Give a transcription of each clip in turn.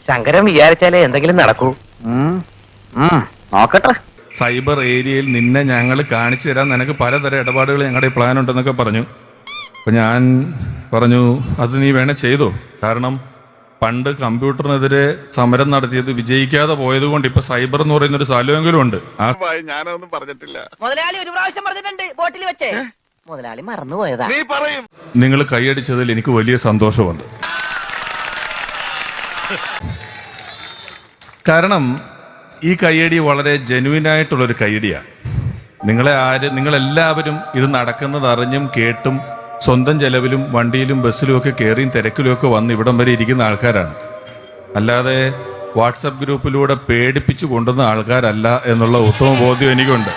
ശങ്കരൻ വിചാരിച്ചാലേ എന്തെങ്കിലും നടക്കൂ. നോക്കട്ടെ. സൈബർ ഏരിയയിൽ നിന്നെ ഞങ്ങൾ കാണിച്ചു തരാൻ നിനക്ക് പലതരം ഇടപാടുകൾ ഞങ്ങളുടെ പ്ലാൻ ഉണ്ടെന്നൊക്കെ പറഞ്ഞു. അപ്പം ഞാൻ പറഞ്ഞു അത് നീ വേണേ ചെയ്തോ, കാരണം പണ്ട് കമ്പ്യൂട്ടറിനെതിരെ സമരം നടത്തിയത് വിജയിക്കാതെ പോയത് കൊണ്ട് ഇപ്പൊ സൈബർ എന്ന് പറയുന്ന ഒരു സ്ഥലമെങ്കിലും ഉണ്ട്. ഞാനൊന്നും പറഞ്ഞിട്ടില്ല. മുതലാളി ഒരു പ്രാവശ്യം പറഞ്ഞിട്ടുണ്ട് ബോട്ടിൽ വെച്ച്. മുതലാളി മറന്നുപോയതാ. നീ പറയും. നിങ്ങൾ കൈയടിച്ചതിൽ എനിക്ക് വലിയ സന്തോഷമുണ്ട്. കാരണം ഈ കയ്യടി വളരെ ജെന്യുവിനായിട്ടുള്ളൊരു കയ്യടിയാണ്. നിങ്ങളെല്ലാവരും ഇത് നടക്കുന്നത് അറിഞ്ഞും കേട്ടും സ്വന്തം ചെലവിലും വണ്ടിയിലും ബസ്സിലും ഒക്കെ കയറിയും തിരക്കിലും ഒക്കെ വന്ന് ഇവിടം വരെ ഇരിക്കുന്ന ആൾക്കാരാണ്. അല്ലാതെ വാട്സപ്പ് ഗ്രൂപ്പിലൂടെ പേടിപ്പിച്ചു കൊണ്ടുവന്ന ആൾക്കാരല്ല എന്നുള്ള ഉത്തമ ബോധ്യം എനിക്കുണ്ട്.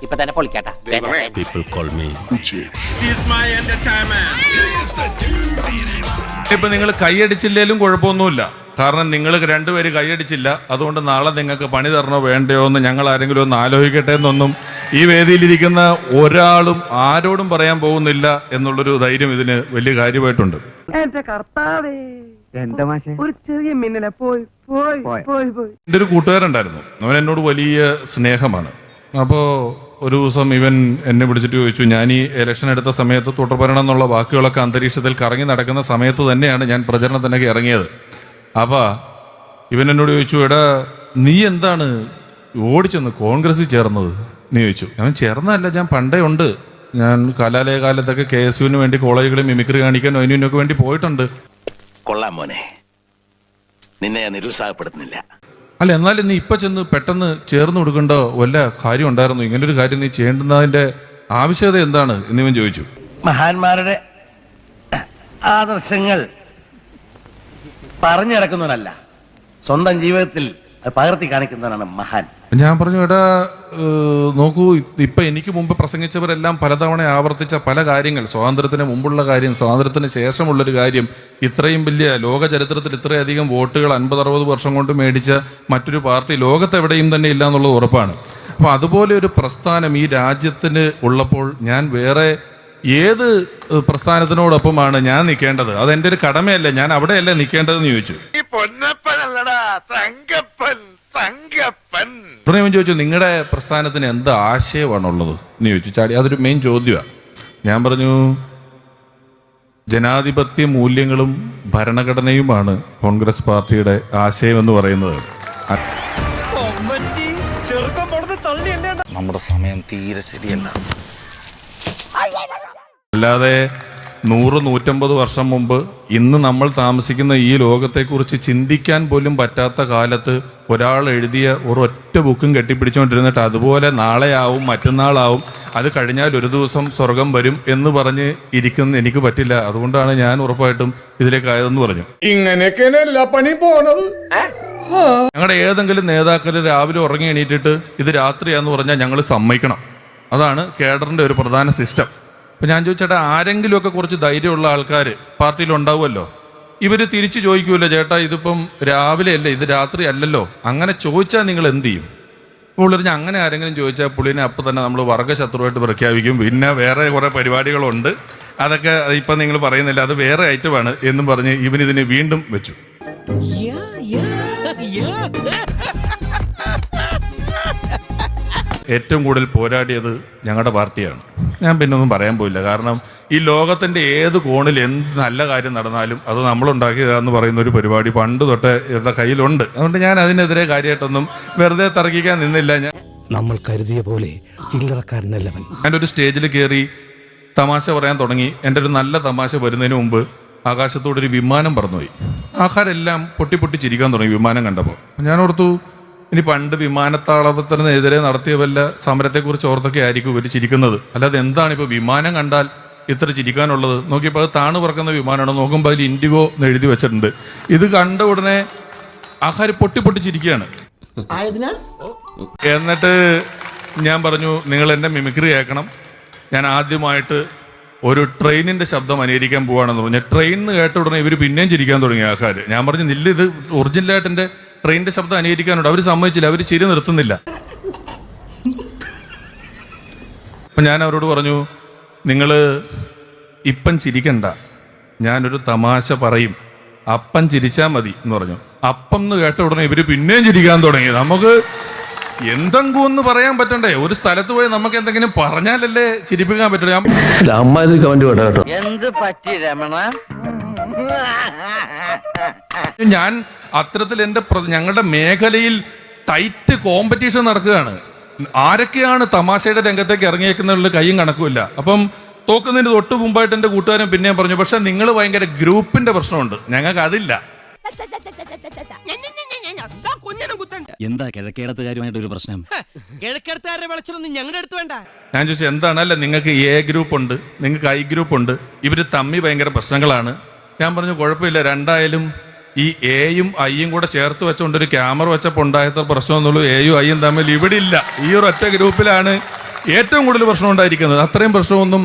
ഇപ്പൊ തന്നെ പൊളിക്കാട്ടാ. ഇപ്പൊ നിങ്ങൾ കൈയടിച്ചില്ലേലും കുഴപ്പമൊന്നുമില്ല, കാരണം നിങ്ങൾ രണ്ടുപേര് കൈയടിച്ചില്ല. അതുകൊണ്ട് നാളെ നിങ്ങൾക്ക് പണി തരണോ വേണ്ടയോ എന്ന് ഞങ്ങൾ ആരെങ്കിലും ഒന്ന് ആലോചിക്കട്ടെ എന്നൊന്നും ഈ വേദിയിലിരിക്കുന്ന ഒരാളും ആരോടും പറയാൻ പോകുന്നില്ല എന്നുള്ളൊരു ധൈര്യം ഇതിന് വലിയ കാര്യമായിട്ടുണ്ട്. ഒരു ചെറിയ മിന്നലെ പോയി പോയി പോയി പോയി. എൻ്റെ ഒരു കൂട്ടുകാരുണ്ടായിരുന്നു, അവൻ എന്നോട് വലിയ സ്നേഹമാണ്. അപ്പോൾ ഒരു ദിവസം ഇവൻ എന്നെ വിളിച്ചിട്ട് ചോദിച്ചു, ഞാൻ ഈ ഇലക്ഷൻ എടുത്ത സമയത്ത് തുടർഭരണം എന്നുള്ള വാക്കുകളൊക്കെ അന്തരീക്ഷത്തിൽ കറങ്ങി നടക്കുന്ന സമയത്ത് തന്നെയാണ് ഞാൻ പ്രചരണത്തിനൊക്കെ ഇറങ്ങിയത്. അപ്പൊ ഇവൻ എന്നോട് ചോദിച്ചു, എടാ നീ എന്താണ് ഓടിച്ചെന്ന് കോൺഗ്രസിൽ ചേർന്നത് നീ ചോദിച്ചു. ഞാൻ ചേർന്നതല്ല, ഞാൻ പണ്ടേ ഉണ്ട്. ഞാൻ കലാലയ കാലത്തൊക്കെ KSUവിന് വേണ്ടി കോളേജുകളിൽ മിമിക്രി കാണിക്കാൻ അതിനൊക്കെ വേണ്ടി പോയിട്ടുണ്ട്. കൊള്ളാം മോനെ, നിന്നെ ഞാൻ നിരുത്സാഹപ്പെടുത്തുന്നില്ല. അല്ല, എന്നാലും നീ ഇപ്പൊ ചെന്ന് പെട്ടെന്ന് ചേർന്ന് കൊടുക്കേണ്ട വല്ല കാര്യം ഉണ്ടായിരുന്നു? ഇങ്ങനൊരു കാര്യം നീ ചെയ്യേണ്ടുന്നതിന്റെ ആവശ്യകത എന്താണ് എന്നിവൻ ചോദിച്ചു. മഹാന്മാരുടെ ആദർശങ്ങൾ പറഞ്ഞിറക്കുന്നവനല്ല, സ്വന്തം ജീവിതത്തിൽ അത് പകർത്തി കാണിക്കുന്നവനാണ് മഹാൻ. ഞാൻ പറഞ്ഞു, എടാ നോക്കൂ, ഇപ്പൊ എനിക്ക് മുമ്പ് പ്രസംഗിച്ചവരെല്ലാം പലതവണ ആവർത്തിച്ച പല കാര്യങ്ങൾ, സ്വാതന്ത്ര്യത്തിന് മുമ്പുള്ള കാര്യം, സ്വാതന്ത്ര്യത്തിന് ശേഷമുള്ളൊരു കാര്യം, ഇത്രയും വലിയ ലോക ചരിത്രത്തിൽ ഇത്രയധികം വോട്ടുകൾ 50-60 വർഷം കൊണ്ട് മേടിച്ച മറ്റൊരു പാർട്ടി ലോകത്തെവിടെയും തന്നെ ഇല്ല എന്നുള്ളത് ഉറപ്പാണ്. അപ്പൊ അതുപോലെ ഒരു പ്രസ്ഥാനം ഈ രാജ്യത്തിന് ഉള്ളപ്പോൾ ഞാൻ വേറെ ഏത് പ്രസ്ഥാനത്തിനോടൊപ്പമാണ് ഞാൻ നിൽക്കേണ്ടത്? അതെന്റെ ഒരു കടമയല്ലേ? ഞാൻ അവിടെയല്ലേ നിൽക്കേണ്ടതെന്ന് ചോദിച്ചു. ഉടനെ ഞാൻ ചോദിച്ചു, നിങ്ങളുടെ പ്രസ്ഥാനത്തിന് എന്ത് ആശയമാണുള്ളത് എന്ന് ചോദിച്ചു. ചാടി അതൊരു മെയിൻ ചോദ്യമാണ്. ഞാൻ പറഞ്ഞു, ജനാധിപത്യ മൂല്യങ്ങളും ഭരണഘടനയുമാണ് കോൺഗ്രസ് പാർട്ടിയുടെ ആശയം എന്ന് പറയുന്നത്. നമ്മുടെ സമയം തീരെ ശരിയല്ല. അല്ലാതെ 100-150 വർഷം മുമ്പ് ഇന്ന് നമ്മൾ താമസിക്കുന്ന ഈ ലോകത്തെക്കുറിച്ച് ചിന്തിക്കാൻ പോലും പറ്റാത്ത കാലത്ത് ഒരാൾ എഴുതിയ ഒരൊറ്റ ബുക്കും കെട്ടിപ്പിടിച്ചുകൊണ്ടിരുന്നിട്ട് അതുപോലെ നാളെയാവും മറ്റന്നാളാവും അത് കഴിഞ്ഞാൽ ഒരു ദിവസം സ്വർഗം വരും എന്ന് പറഞ്ഞ് ഇരിക്കുന്ന എനിക്ക് പറ്റില്ല. അതുകൊണ്ടാണ് ഞാൻ ഉറപ്പായിട്ടും ഇതിലേക്കായതെന്ന് പറഞ്ഞു. ഇങ്ങനെയൊക്കെയാണ് എല്ലാ പണിയും പോണത്. ഞങ്ങളുടെ ഏതെങ്കിലും നേതാക്കൾ രാവിലെ ഉറങ്ങി എണീറ്റിട്ട് ഇത് രാത്രിയാന്ന് പറഞ്ഞാൽ ഞങ്ങൾ സമ്മതിക്കണം. അതാണ് കേഡറിന്റെ ഒരു പ്രധാന സിസ്റ്റം. അപ്പൊ ഞാൻ ചോദിച്ചേട്ടാ, ആരെങ്കിലുമൊക്കെ കുറച്ച് ധൈര്യമുള്ള ആൾക്കാർ പാർട്ടിയിൽ ഉണ്ടാവുമല്ലോ, ഇവര് തിരിച്ചു ചോദിക്കുമല്ലോ, ചേട്ടാ ഇതിപ്പം രാവിലെ അല്ലേ, ഇത് രാത്രി അല്ലല്ലോ, അങ്ങനെ ചോദിച്ചാൽ നിങ്ങൾ എന്ത് ചെയ്യും? പുള്ളിന് അങ്ങനെ ആരെങ്കിലും ചോദിച്ചാൽ പുള്ളിനെ അപ്പം തന്നെ നമ്മൾ വർഗ്ഗശത്രുവായിട്ട് പ്രഖ്യാപിക്കും. പിന്നെ വേറെ കുറെ പരിപാടികളുണ്ട്, അതൊക്കെ ഇപ്പം നിങ്ങൾ പറയുന്നില്ല, അത് വേറെ ഐറ്റമാണ് എന്നും പറഞ്ഞ് ഇവനിതിനെ വീണ്ടും വെച്ചു. ഏറ്റവും കൂടുതൽ പോരാടിയത് ഞങ്ങളുടെ പാർട്ടിയാണ്. ഞാൻ പിന്നെ ഒന്നും പറയാൻ പോയില്ല, കാരണം ഈ ലോകത്തിന്റെ ഏത് കോണിൽ എന്ത് നല്ല കാര്യം നടന്നാലും അത് നമ്മളുണ്ടാക്കിയതാന്ന് പറയുന്ന ഒരു പരിപാടി പണ്ട് തൊട്ട് ഇവരുടെ കയ്യിലുണ്ട്. അതുകൊണ്ട് ഞാൻ അതിനെതിരെ കാര്യമായിട്ടൊന്നും വെറുതെ തർക്കിക്കാൻ നിന്നില്ല. നമ്മൾ കരുതിയ പോലെ ചില്ലറക്കാരനല്ലവൻ. ഞാനൊരു സ്റ്റേജിൽ കയറി തമാശ പറയാൻ തുടങ്ങി. എൻ്റെ ഒരു നല്ല തമാശ വരുന്നതിന് മുമ്പ് ആകാശത്തോടൊരു വിമാനം പറന്നുപോയി. ആൾക്കാരെല്ലാം പൊട്ടി ചിരിക്കാൻ തുടങ്ങി വിമാനം കണ്ടപ്പോൾ. ഞാൻ ഓർത്തു, ഇനി പണ്ട് വിമാനത്താവളത്തിനെതിരെ നടത്തിയ വല്ല സമരത്തെക്കുറിച്ച് ഓർത്തൊക്കെ ആയിരിക്കും ഇവർ ചിരിക്കുന്നത്, അല്ലാതെ എന്താണ് ഇപ്പോൾ വിമാനം കണ്ടാൽ ഇത്ര ചിരിക്കാനുള്ളത്? നോക്കിയപ്പോൾ അത് താണു പറക്കുന്ന വിമാനമാണ്. നോക്കുമ്പോൾ അതിൽ ഇൻഡിഗോ എന്ന് എഴുതി വെച്ചിട്ടുണ്ട്. ഇത് കണ്ട ഉടനെ ആൾക്കാർ പൊട്ടി ചിരിക്കുകയാണ്. എന്നിട്ട് ഞാൻ പറഞ്ഞു, നിങ്ങൾ എൻ്റെ മിമിക്രി കേൾക്കണം. ഞാൻ ആദ്യമായിട്ട് ഒരു ട്രെയിനിന്റെ ശബ്ദം അനുകരിക്കാൻ പോവാണെന്ന് പറഞ്ഞു. ട്രെയിൻ കേട്ട ഉടനെ ഇവർ പിന്നെയും ചിരിക്കാൻ തുടങ്ങി ആൾക്കാർ. ഞാൻ പറഞ്ഞു, നില്ല, ഇത് ഒറിജിനലായിട്ട് എൻ്റെ ട്രെയിനിന്റെ ശബ്ദം അനുകരിക്കാനുണ്ട്. അവർ സമ്മതിച്ചില്ല, അവർ ചിരി നിർത്തുന്നില്ല. അപ്പൊ ഞാൻ അവരോട് പറഞ്ഞു, നിങ്ങൾ ഇപ്പം ചിരിക്കണ്ട, ഞാനൊരു തമാശ പറയും, അപ്പം ചിരിച്ചാ മതി എന്ന് പറഞ്ഞു. അപ്പം എന്ന് കേട്ട ഉടനെ ഇവര് പിന്നെയും ചിരിക്കാൻ തുടങ്ങി. നമുക്ക് എന്തെങ്കിലും ഒന്ന് പറയാൻ പറ്റണ്ടേ? ഒരു സ്ഥലത്ത് പോയി നമുക്ക് എന്തെങ്കിലും പറഞ്ഞാലല്ലേ ചിരിപ്പിക്കാൻ പറ്റുള്ളൂ. എന്ത് പറ്റി രമണ? ഞാൻ അത്തരത്തിൽ ഞങ്ങളുടെ മേഖലയിൽ ടൈറ്റ് കോമ്പറ്റീഷൻ നടക്കുകയാണ്. ആരൊക്കെയാണ് തമാശയുടെ രംഗത്തേക്ക് ഇറങ്ങിയേക്കുന്നതിലുള്ള കൈയും കണക്കുമില്ല. അപ്പം തോക്കുന്നതിന് തൊട്ട് മുമ്പായിട്ട് എന്റെ കൂട്ടുകാരൻ പിന്നെയും പറഞ്ഞു, പക്ഷെ നിങ്ങൾ ഭയങ്കര ഗ്രൂപ്പിന്റെ പ്രശ്നമുണ്ട്, ഞങ്ങൾക്ക് അതില്ല. എന്താ കിഴക്കേടത്തുകാരുമായിട്ട് ഒരു പ്രശ്നം? കിഴക്കേടത്തുകാരുടെ വിളിച്ചൊന്നും ഞങ്ങളുടെ അടുത്ത് വേണ്ട. ഞാൻ ചോദിച്ചു, എന്താണ്? അല്ല, നിങ്ങൾക്ക് എ ഗ്രൂപ്പ് ഉണ്ട്, നിങ്ങൾക്ക് ഐ ഗ്രൂപ്പ് ഉണ്ട്, ഇവര് തമ്മി ഭയങ്കര പ്രശ്നങ്ങളാണ്. ഞാൻ പറഞ്ഞു, കുഴപ്പമില്ല, രണ്ടായാലും ഈ എയും ഐയും കൂടെ ചേർത്ത് വെച്ചുകൊണ്ട് ഒരു ക്യാമറ വെച്ചപ്പോൾ ഉണ്ടായത്ര പ്രശ്നമൊന്നുള്ളൂ. എയും ഐയും തമ്മിൽ ഇവിടെ ഇല്ല. ഈ ഒരു ഒറ്റ ഗ്രൂപ്പിലാണ് ഏറ്റവും കൂടുതൽ പ്രശ്നം ഉണ്ടായിരിക്കുന്നത്. അത്രയും പ്രശ്നമൊന്നും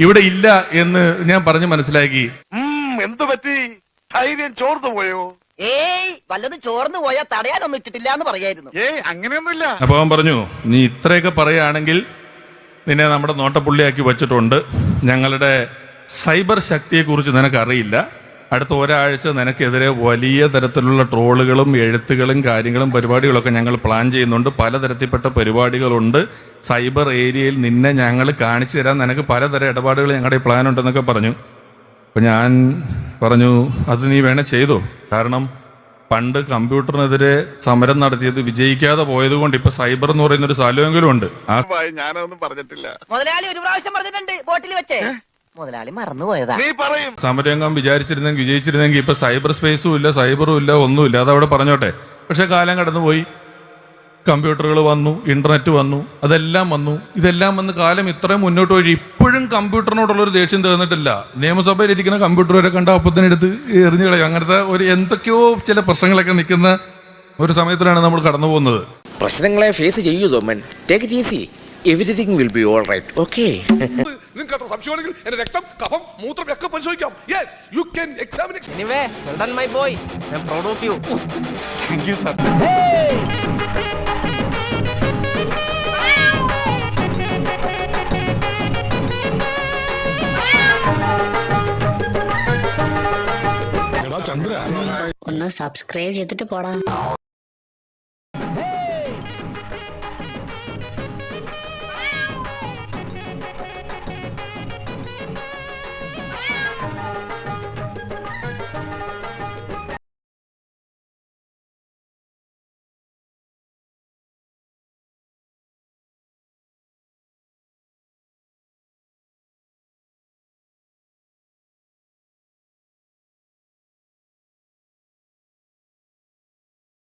ഇവിടെ ഇല്ല എന്ന് ഞാൻ പറഞ്ഞ് മനസ്സിലാക്കി. എന്തു പറ്റി? ധൈര്യം ചോർന്നു പോയോ? ഏയ് വല്ലതും ചോർന്നു പോയാൽ തടയാനൊന്നും ഇട്ടിട്ടില്ല എന്ന് പറയായിരുന്നു. അങ്ങനെയൊന്നുമില്ല. അപ്പൊ അവൻ പറഞ്ഞു, നീ ഇത്രയൊക്കെ പറയുകയാണെങ്കിൽ നിന്നെ നമ്മുടെ നോട്ടപ്പുള്ളിയാക്കി വെച്ചിട്ടുണ്ട്. ഞങ്ങളുടെ സൈബർ ശക്തിയെക്കുറിച്ച് നിനക്കറിയില്ല. അടുത്ത ഒരാഴ്ച നിനക്കെതിരെ വലിയ തരത്തിലുള്ള ട്രോളുകളും എഴുത്തുകളും കാര്യങ്ങളും പരിപാടികളൊക്കെ ഞങ്ങൾ പ്ലാൻ ചെയ്യുന്നുണ്ട്. പലതരത്തിൽപ്പെട്ട പരിപാടികളുണ്ട്. സൈബർ ഏരിയയിൽ നിന്നെ ഞങ്ങൾ കാണിച്ചു തരാൻ നിനക്ക് പലതരം ഇടപാടുകൾ ഞങ്ങളുടെ പ്ലാൻ ഉണ്ടെന്നൊക്കെ പറഞ്ഞു. അപ്പം ഞാൻ പറഞ്ഞു, അത് നീ വേണേ ചെയ്തോ. കാരണം പണ്ട് കമ്പ്യൂട്ടറിനെതിരെ സമരം നടത്തിയത് വിജയിക്കാതെ പോയത് കൊണ്ട് ഇപ്പൊ സൈബർ എന്ന് പറയുന്ന ഒരു സ്ഥലമെങ്കിലും ഉണ്ട്. ഞാനൊന്നും പറഞ്ഞിട്ടില്ല. മുതലാളി ഒരു പ്രാവശ്യം പറഞ്ഞിട്ടുണ്ട് ബോട്ടിൽ വെച്ചേ. മുതലാളി മറന്നുപോയതാ. നീ പറയും. സമരംഗം വിജയിച്ചിരുന്നെങ്കിൽ ഇപ്പൊ സൈബർ സ്പേസും ഇല്ല, സൈബറും ഇല്ല, ഒന്നുമില്ല. അതവിടെ പറഞ്ഞോട്ടെ. പക്ഷെ കാലം കടന്നുപോയി, കമ്പ്യൂട്ടറുകൾ വന്നു, ഇന്റർനെറ്റ് വന്നു, അതെല്ലാം വന്നു. ഇതെല്ലാം വന്ന് കാലം ഇത്രയും മുന്നോട്ട് പോയി ഇപ്പോഴും കമ്പ്യൂട്ടറിനോടുള്ളൊരു ദേഷ്യം തീർന്നിട്ടില്ല. നിയമസഭയിൽ ഇരിക്കുന്ന കമ്പ്യൂട്ടർ വരെ കണ്ട അപ്പത്തിനെടുത്ത് എറിഞ്ഞു കളയും. അങ്ങനത്തെ ഒരു എന്തൊക്കെയോ ചില പ്രശ്നങ്ങളൊക്കെ നിൽക്കുന്ന ഒരു സമയത്തിലാണ് നമ്മൾ കടന്നു പോകുന്നത്. പ്രശ്നങ്ങളെ ഫേസ് ചെയ്യൂ തോമൻ. Take it easy. Everything will be all right. Okay. നിങ്ങൾക്ക് അത്ര സംശയമാണെങ്കിൽ എന്റെ രക്തം, കഫം, മൂത്രം ഒക്കെ പരിശോധിക്കാം. Yes, you can examine it. Anyway well done my boy. I am proud of you. Thank you sir. ഒന്ന് സബ്സ്ക്രൈബ് ചെയ്തിട്ട് പോടാ.